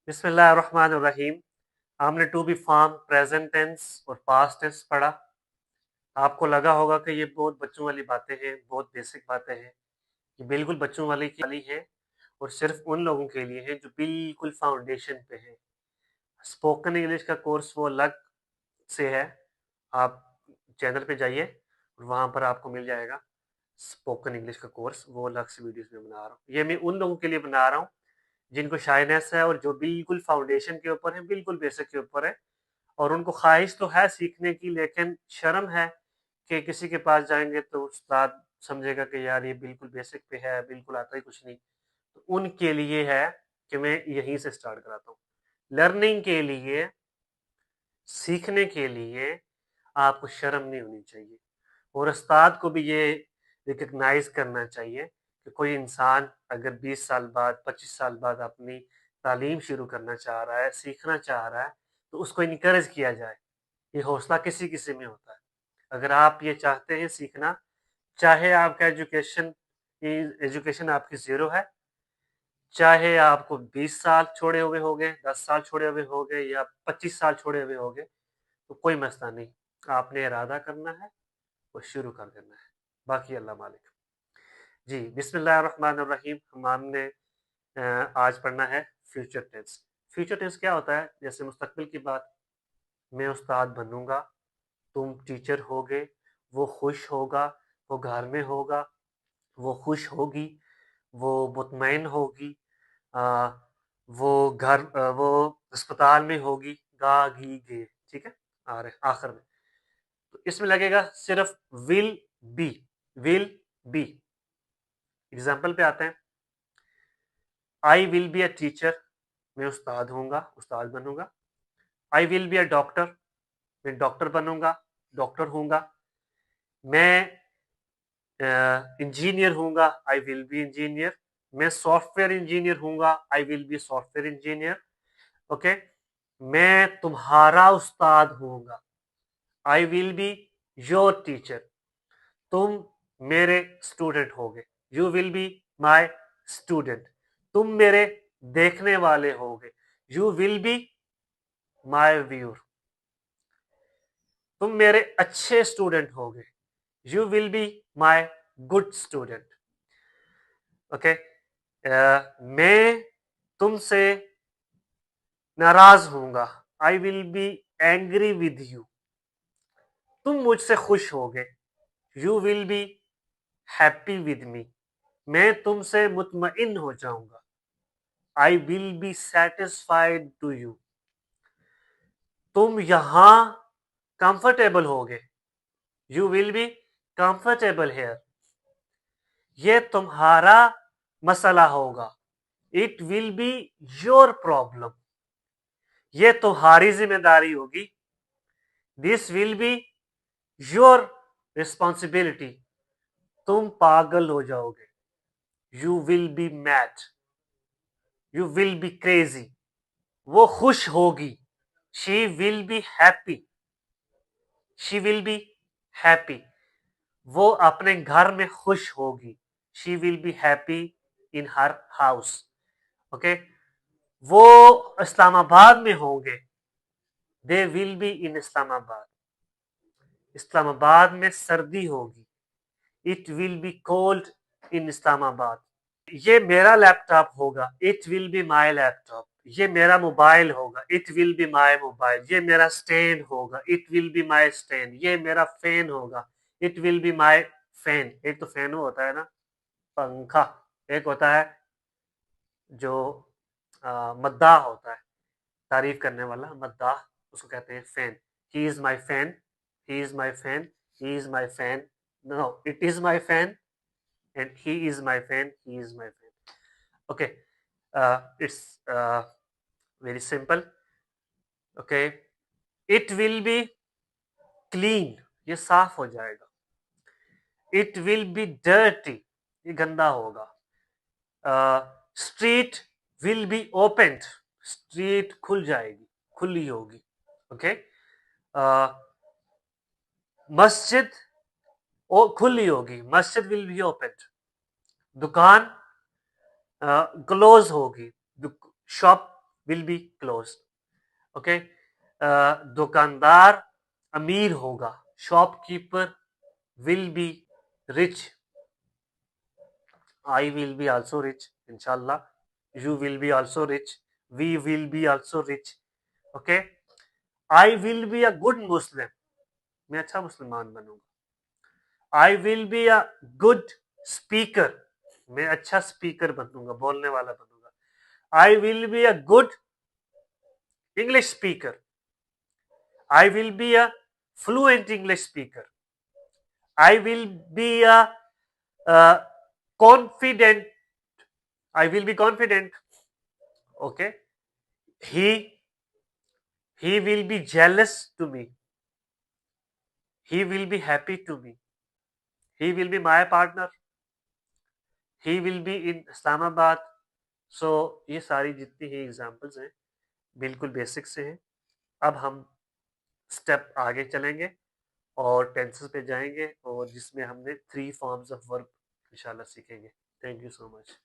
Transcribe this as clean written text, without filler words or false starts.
बिस्मिल्लाहिर्रहमानिर्रहीम। हमने to be form present tense और पास्ट टेंस पढ़ा। आपको लगा होगा कि ये बहुत बच्चों वाली बातें हैं, बहुत बेसिक बातें हैं। ये बिल्कुल बच्चों वाली है और सिर्फ उन लोगों के लिए है जो बिल्कुल फाउंडेशन पे है। स्पोकन इंग्लिश का कोर्स वो अलग से है। आप चैनल पे जाइए और वहां पर आपको मिल जाएगा स्पोकन इंग्लिश का कोर्स। वो अलग से वीडियोस में बना रहा हूँ। ये मैं उन लोगों के लिए बना रहा हूँ जिनको शाइनेस है और जो बिल्कुल फाउंडेशन के ऊपर है, बिल्कुल बेसिक के ऊपर है, और उनको ख्वाहिश तो है सीखने की, लेकिन शर्म है कि किसी के पास जाएंगे तो उस्ताद समझेगा कि यार ये बिल्कुल बेसिक पे है, बिल्कुल आता ही कुछ नहीं। तो उनके लिए है कि मैं यहीं से स्टार्ट कराता हूँ। लर्निंग के लिए, सीखने के लिए आपको शर्म नहीं होनी चाहिए और उस्ताद को भी ये रिकग्नाइज करना चाहिए कि कोई इंसान अगर 20 साल बाद, 25 साल बाद अपनी तालीम शुरू करना चाह रहा है, सीखना चाह रहा है, तो उसको इनकरेज किया जाए। ये हौसला किसी किसी में होता है। अगर आप ये चाहते हैं सीखना, चाहे आपका एजुकेशन आपकी जीरो है, चाहे आपको 20 साल छोड़े हुए हो गए, 10 साल छोड़े हुए हो गए या 25 साल छोड़े हुए हो गए, तो कोई मसला नहीं। आपने इरादा करना है और शुरू कर देना है, बाकी अल्लाह मालिक। जी, बिस्मिल्लाहिर्रहमानिर्रहीम। हमने आज पढ़ना है फ्यूचर टेंस। फ्यूचर टेंस क्या होता है? जैसे मुस्तकबिल की बात। मैं उस्ताद बनूंगा, तुम टीचर होगे, वो खुश होगा, वो घर में होगा, वो खुश होगी, वो मुतमईन होगी, आ, वो अस्पताल में होगी, गा गी गे। ठीक है, आ रहे आखिर में। तो इसमें लगेगा सिर्फ will be. Will be. Example पे आते हैं। आई विल बी अ टीचर, मैं उस्ताद होऊंगा, उस्ताद बनूंगा। आई विल बी अ डॉक्टर, मैं डॉक्टर बनूंगा, डॉक्टर होऊंगा। मैं इंजीनियर होऊंगा, आई विल बी इंजीनियर। मैं सॉफ्टवेयर इंजीनियर होऊंगा, I will B software engineer. Okay. मैं तुम्हारा उस्ताद होऊंगा, I will be your teacher. तुम मेरे स्टूडेंट होगे, you will be my student. तुम मेरे देखने वाले होगे, you will be my viewer. तुम मेरे अच्छे स्टूडेंट होगे, you will be my good student. Okay. मैं तुमसे नाराज होऊंगा, I will be angry with you. तुम मुझसे खुश होगे, you will be happy with me. मैं तुमसे मुतमइन हो जाऊंगा, I will be satisfied to you. तुम यहां कंफर्टेबल होगे, you will be comfortable here. ये तुम्हारा मसला होगा, it will be your problem. ये तुम्हारी जिम्मेदारी होगी, this will be your responsibility. तुम पागल हो जाओगे, you will B mad, you will be crazy. वो खुश होगी, she will be happy, she will be happy. वो अपने घर में खुश होगी, she will be happy in her house. Okay. वो इस्लामाबाद में होंगे, they will be in Islamabad. Islamabad में सर्दी होगी, it will B cold in Islamabad. ये मेरा लैपटॉप होगा, it will be my laptop. ये मेरा मोबाइल होगा, it will be my mobile. ये मेरा स्टैंड होगा, it will be my stand. ये मेरा फैन होगा, it will be my fan. एक तो फैन होता है ना, पंखा। एक होता है जो मद्दाह होता है, तारीफ करने वाला मद्दाह, उसको कहते हैं fan. He is my fan, he is my fan, he is my fan. No, it is my fan and he is my fan, he is my fan. Okay. It's very simple. Okay. It will be clean, ये साफ हो जाएगा। It will be dirty, ये गंदा होगा। Street will be open, street खुल जाएगी, खुली होगी। ओके। मस्जिद खुली होगी, मस्जिद विल बी ओपन। दुकान क्लोज होगी, shop will be closed. Okay. दुकानदार अमीर होगा. Shopkeeper will be rich. I will be also rich, inshallah. You will be also rich. We will be also rich. Okay. I will be a good Muslim. मैं अच्छा मुसलमान बनूंगा. I will be a good speaker. मैं अच्छा speaker बनूंगा, बोलने वाला बनूंगा. I will be a good English speaker. I will be a fluent English speaker. I will be a confident. I will be confident. Okay. He he will be jealous to me. He will be happy to me. He will be my partner. He will be in Islamabad. So ये सारी जितनी ही examples हैं बिल्कुल basic से हैं. अब हम step आगे चलेंगे और टेंसेस पे जाएंगे और जिसमें हमने 3 फॉर्म्स ऑफ वर्ब इंशाल्लाह सीखेंगे. Thank you so much.